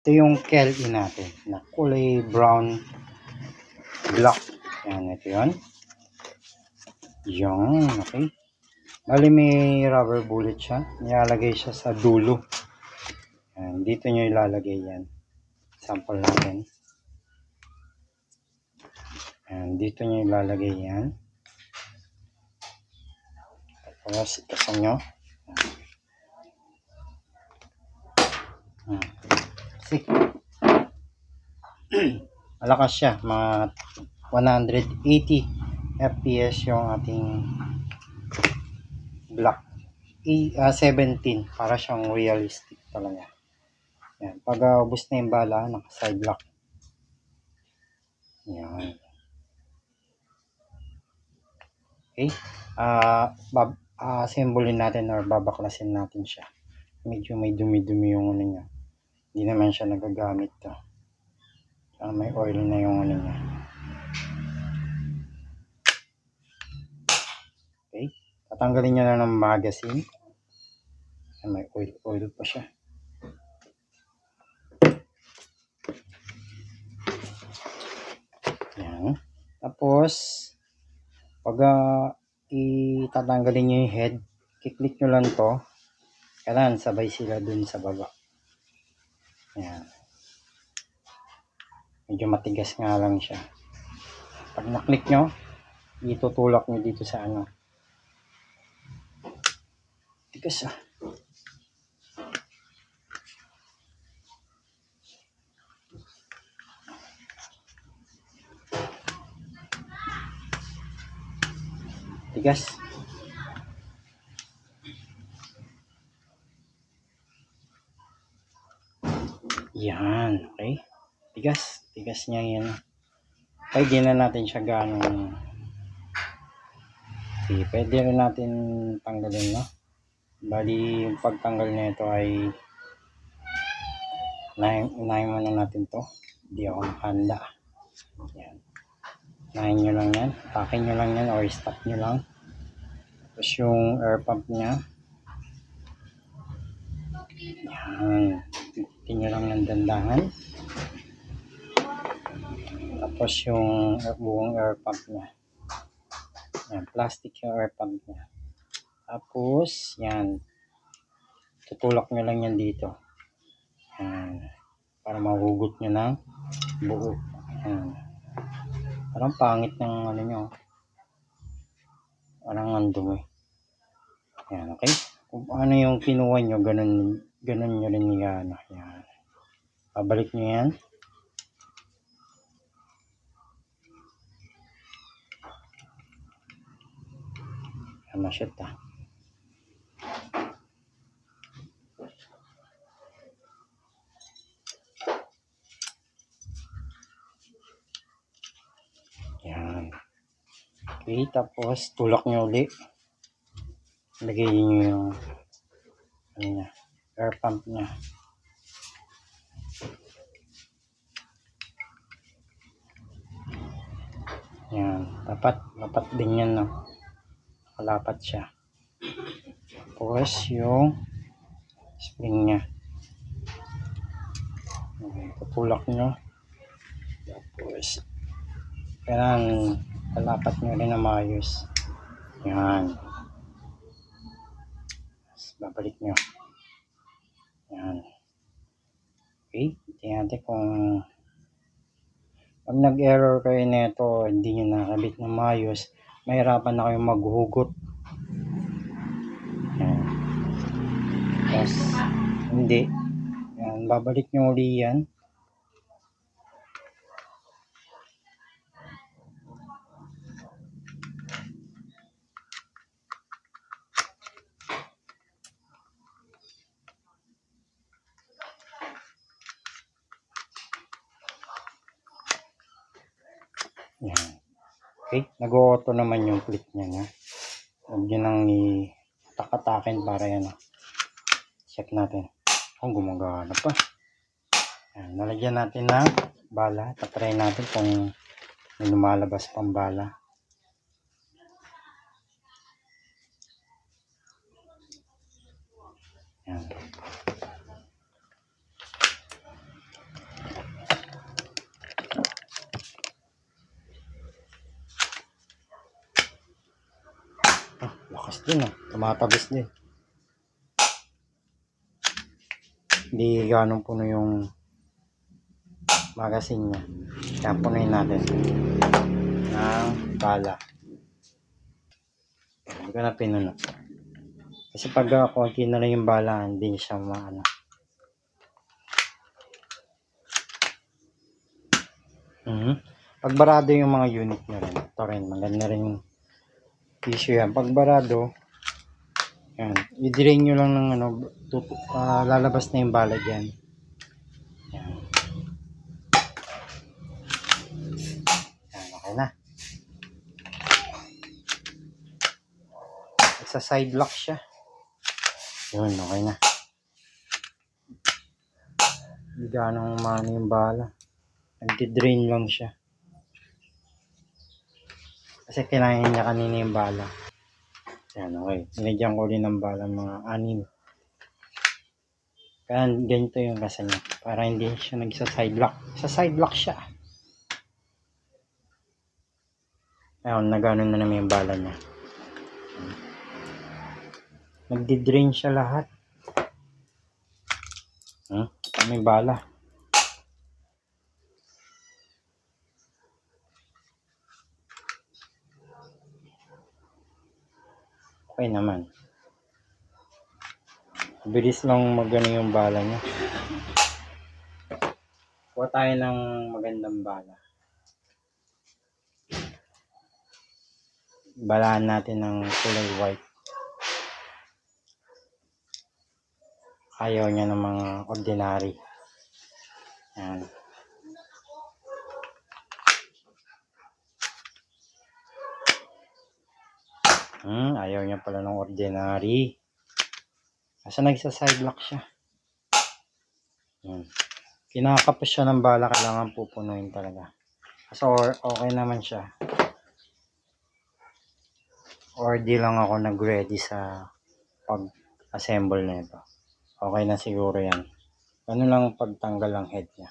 Ito yung KLE natin na kulay brown black. Yan, ito yun. Yan, okay. Bali may rubber bullet siya. Nilalagay siya sa dulo. Yan, dito nyo ilalagay yan. Sample natin. Yan, dito nyo ilalagay yan. Tapos itasan nyo. See? Malakas siya, mga 180 fps yung ating black 17, para siyang realistic talaga. Yan, pag ubos na yung bala, naka side lock. Yan. Okay, assemble natin or babaklasin natin siya. Medyo may dumi-dumi yung ano niya, hindi naman siya nagagamit to. May oil na yung ano niya. Okay, tatanggalin nyo na ng magazine. May oil pa siya. Yan. Tapos pag itatanggalin nyo yung head, kiklik nyo lang to. Kailangan sabay sila dun sa baba. Yan. Medyo matigas nga lang siya. Pag naklik nyo, itutulak nyo dito sa ano. Tigas ah. Tigas. Yan, okay. Tigas niya yan. Pwede na natin siya ganong. Okay, pwede rin natin tanggalin, no? Bali, yung pagtanggal nito ay unahin muna natin to. Hindi ako nakahanda. Yan. Unahin nyo lang yan. Takin nyo lang yan or stop nyo lang. Tapos yung air pump nya. Yan. Titin nyo lang ng dandahan. Tapos yung buong air pump nya. Yan. Plastic yung air pump nya. Tapos, yan. Tutulak nyo lang yan dito. Yan. Para mahugot nyo ng buo. Yan. Parang pangit ng ano nyo. Parang andumi. Yan, okay? Kung ano yung kinuha nyo, ganun nyo rin yan. Yan. Pabalik nyo yan. Yan, masyot ah. Yan. Okay, tapos tulak nyo ulit. Lagay nyo yung ano niya, air pump niya. Yan, dapat din yan, no? Kalapat siya. Tapos yung spring niya. Tutulak nyo. Tapos kailangan kalapat nyo rin na maayos. Yan. Tapos babalik nyo. Yan. Okay, tingnan natin kung pag nag-error kayo nito, hindi nyo nakabit na maayos, mahirapan na kayong maghugot. Yan. Tapos hindi. Yan, babalik nyo uli yan. Yan. Okay, nag-auto naman yung clip niya. Huwag nyo nang itakatakin para yan. Check natin. Kung gumagana pa. Yan, nalagyan natin ng bala. Tatry natin kung may lumalabas pang bala. Yan. Yun tumatabis din. Hindi ganong puno yung magazine niya. Kaya punuin natin ng bala. Hindi ko na pinuno. Kasi pag konti na lang yung bala, hindi siya maano. Pag barado yung mga unit nyo rin, ito rin, maganda rin yung issue yan. Pag barado, yan, i-drain nyo lang ng lalabas na yung bala dyan. Yan. Yan, okay na. Sa side lock siya. Yun, okay na. Hindi ganong umano yung bala. Nag-drain lang siya. Kasi kinain niya kanina yung bala. Yan, okay. Nilagyan ko rin ng bala mga 6. Kaya ganito yung kasa niya. Para hindi siya nagsa-side lock. Sa side lock siya. Ayun, nagano na naman yung bala niya. Nagdi-drain siya lahat. May bala. Okay naman. Bilis lang magano yung bala niya. Kuha tayo ng magandang bala. Balaan natin ng kulay white. Ayaw niya ng mga ordinary. Yan. Ayaw niya pala ng ordinary. Kasi nagsa-side lock siya. Yan. Kinakapos siya ng bala, kailangan pupunuin talaga. So okay naman siya. Or di lang ako nag-ready sa pag-assemble na ito. Okay na siguro yan. Ano lang pagtanggal ang head niya.